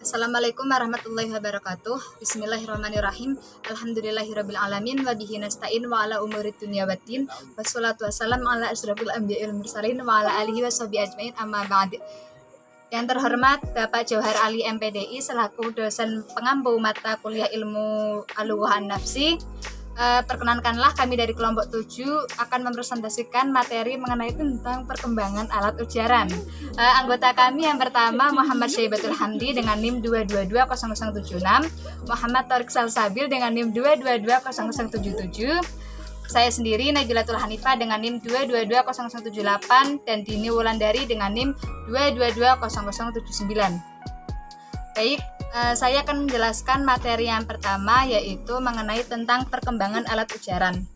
Assalamualaikum warahmatullahi wabarakatuh. Bismillahirrahmanirrahim. Alhamdulillahirabbil alamin wa bihi nasta'in wa ala umuri dunya waddin. Wassalatu wassalamu ala asyrofil anbiya'il mursalin wa ala alihi washabihi ajmain amma ba'd. Yang terhormat Bapak Johar Ali MPDI selaku dosen pengampu mata kuliah ilmu al-Lughah an-Nafsi. Perkenankanlah kami dari kelompok 7 akan mempresentasikan materi mengenai tentang perkembangan alat ujaran. Anggota kami yang pertama Muhammad Syaibatul Hamdi dengan NIM 2220076, Muhammad Tariq Salsabil dengan NIM 2220077, saya sendiri Najilatul Hanifah dengan NIM 222078 dan Dini Wulandari dengan NIM 222079. Baik, saya akan menjelaskan materi yang pertama yaitu mengenai tentang perkembangan alat ujaran.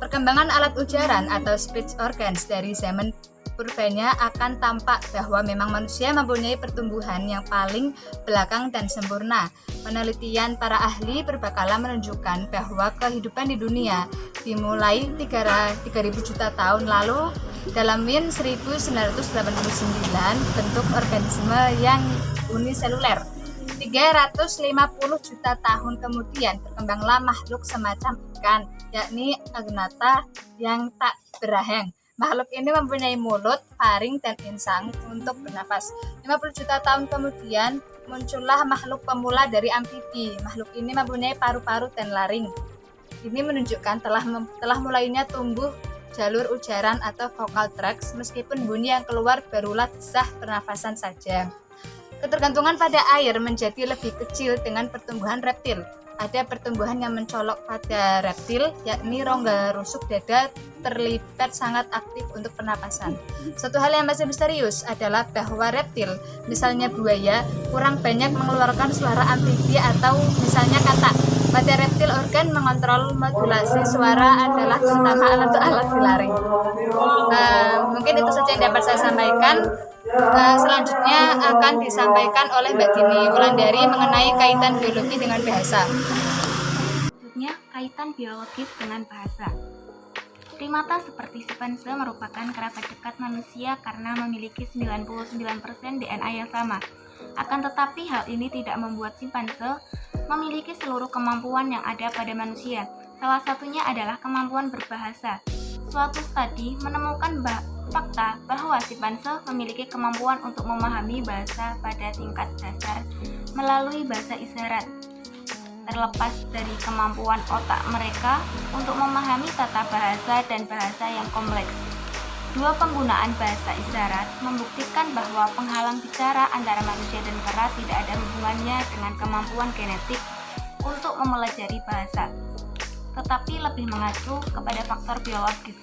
Perkembangan alat ujaran atau speech organs dari zaman purbanya akan tampak bahwa memang manusia mempunyai pertumbuhan yang paling belakang dan sempurna. Penelitian para ahli berbakala menunjukkan bahwa kehidupan di dunia dimulai 3.000 juta tahun lalu dalam WIN 1989 bentuk organisme yang uniseluler. 350 juta tahun kemudian berkembanglah makhluk semacam ikan, yakni agnatha yang tak berahang. Makhluk ini mempunyai mulut, faring, dan insang untuk bernafas. 50 juta tahun kemudian muncullah makhluk pemula dari amfibi. Makhluk ini mempunyai paru-paru dan laring. Ini menunjukkan telah mulainya tumbuh jalur ujaran atau vocal tracts, meskipun bunyi yang keluar barulah desah pernafasan saja. Ketergantungan pada air menjadi lebih kecil dengan pertumbuhan reptil. Ada pertumbuhan yang mencolok pada reptil, yakni rongga rusuk dada terlibat sangat aktif untuk pernapasan. Satu hal yang masih misterius adalah bahwa reptil, misalnya buaya, kurang banyak mengeluarkan suara amfibi atau misalnya katak. Pada reptil, organ mengontrol modulasi suara adalah terutama alat di laring. Mungkin itu saja yang dapat saya sampaikan. Selanjutnya akan disampaikan oleh Mbak Dini Wulandari mengenai kaitan biologi dengan bahasa. Selanjutnya, kaitan biologis dengan bahasa. Primata seperti simpanse merupakan kerabat dekat manusia karena memiliki 99% DNA yang sama. Akan tetapi hal ini tidak membuat simpanse memiliki seluruh kemampuan yang ada pada manusia. Salah satunya adalah kemampuan berbahasa. Suatu studi menemukan fakta bahwa simpanse memiliki kemampuan untuk memahami bahasa pada tingkat dasar melalui bahasa isyarat. Terlepas dari kemampuan otak mereka untuk memahami tata bahasa dan bahasa yang kompleks. Dua penggunaan bahasa isyarat membuktikan bahwa penghalang bicara antara manusia dan kera tidak ada hubungannya dengan kemampuan genetik untuk mempelajari bahasa, tetapi lebih mengacu kepada faktor biologis.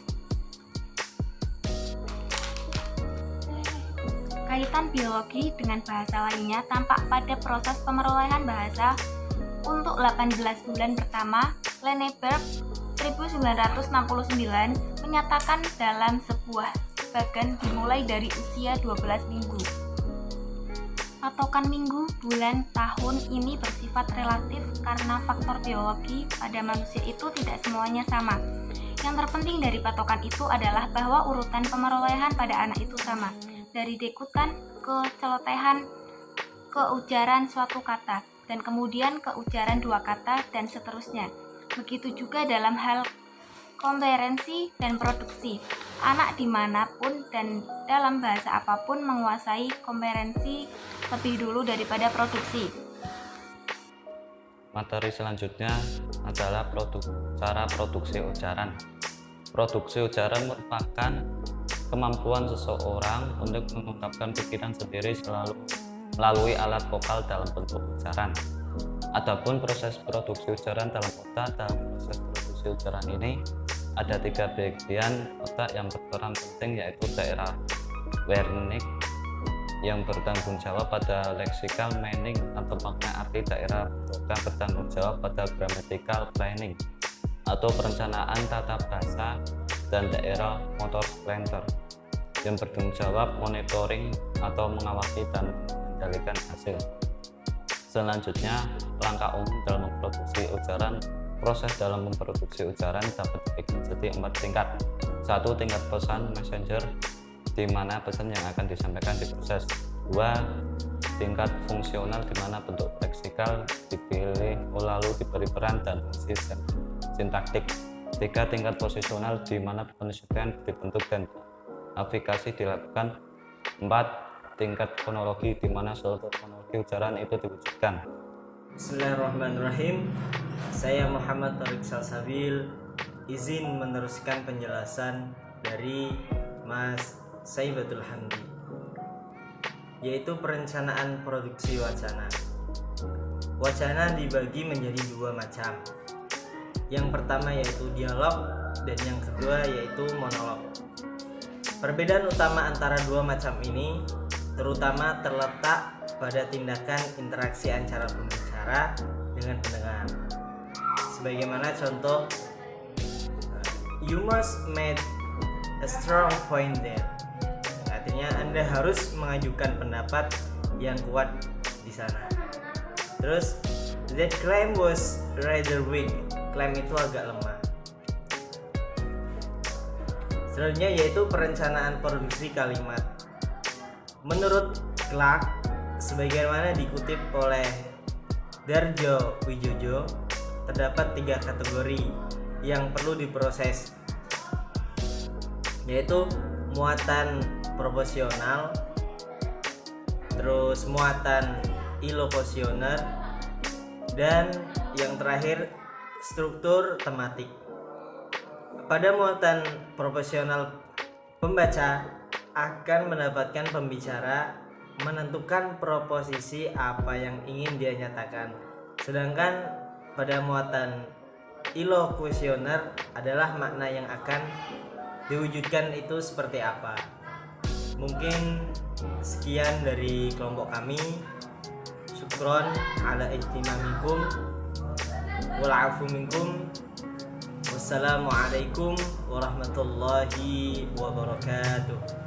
Kaitan biologi dengan bahasa lainnya tampak pada proses pemerolehan bahasa untuk 18 bulan pertama. Lenneberg 1969 menyatakan dalam sebuah bagan dimulai dari usia 12 minggu. Patokan minggu, bulan, tahun ini bersifat relatif karena faktor biologi pada manusia itu tidak semuanya sama. Yang terpenting dari patokan itu adalah bahwa urutan pemerolehan pada anak itu sama. Dari dekutan ke celotehan ke ujaran suatu kata, dan kemudian ke ujaran dua kata, dan seterusnya. Begitu juga dalam hal komperensi dan produksi. Anak dimanapun dan dalam bahasa apapun menguasai komperensi lebih dulu daripada produksi. Materi selanjutnya adalah cara produksi ujaran. Produksi ujaran merupakan kemampuan seseorang untuk mengungkapkan pikiran sendiri selalu melalui alat vokal dalam bentuk ujaran. Adapun proses produksi ujaran dalam otak, dalam proses produksi ujaran ini ada 3 bagian otak yang berperan penting, yaitu daerah Wernicke yang bertanggung jawab pada lexical meaning atau makna arti, daerah Broca bertanggung jawab pada grammatical planning atau perencanaan tata bahasa, dan daerah motor splinter yang bertanggung jawab monitoring atau mengawasi dan mengendalikan hasil. Selanjutnya, langkah umum dalam memproduksi ujaran. Proses dalam memproduksi ujaran dapat dibagi menjadi 4 tingkat. 1. Tingkat pesan messenger, di mana pesan yang akan disampaikan diproses. 2. Tingkat fungsional di mana bentuk leksikal dipilih lalu diberi peran dan fungsi sintaktik. 3. Tingkat posisional di mana penyesuaian dibentuk dan navigasi dilakukan. 4. Tingkat fonologi di mana seluruh fonologi ucaran itu diwujudkan. Bismillahirrahmanirrahim. Saya Muhammad Tariq Salsabil, izin meneruskan penjelasan dari Mas Saibatul Hamdi, yaitu perencanaan produksi wacana. Wacana dibagi menjadi 2 macam. Yang pertama yaitu dialog dan yang kedua yaitu monolog. Perbedaan utama antara 2 macam ini terutama terletak pada tindakan interaksi antara pembicara dengan pendengar. Sebagaimana contoh, you must make a strong point there. Artinya Anda harus mengajukan pendapat yang kuat di sana. Terus, that claim was rather weak. Klaim itu agak lemah. Selanjutnya yaitu perencanaan produksi kalimat. Menurut Clark, sebagaimana dikutip oleh Darjo Wijojo, terdapat 3 kategori yang perlu diproses, yaitu muatan proporsional, terus muatan ilokusioner, dan yang terakhir struktur tematik. Pada muatan proporsional, pembaca akan mendapatkan pembicara menentukan proposisi apa yang ingin dia nyatakan. Sedangkan pada muatan ilokusioner adalah makna yang akan diwujudkan itu seperti apa. Mungkin sekian dari kelompok kami. Syukron ala ihtimamikum wal afu minkum. Wassalamualaikum warahmatullahi wabarakatuh.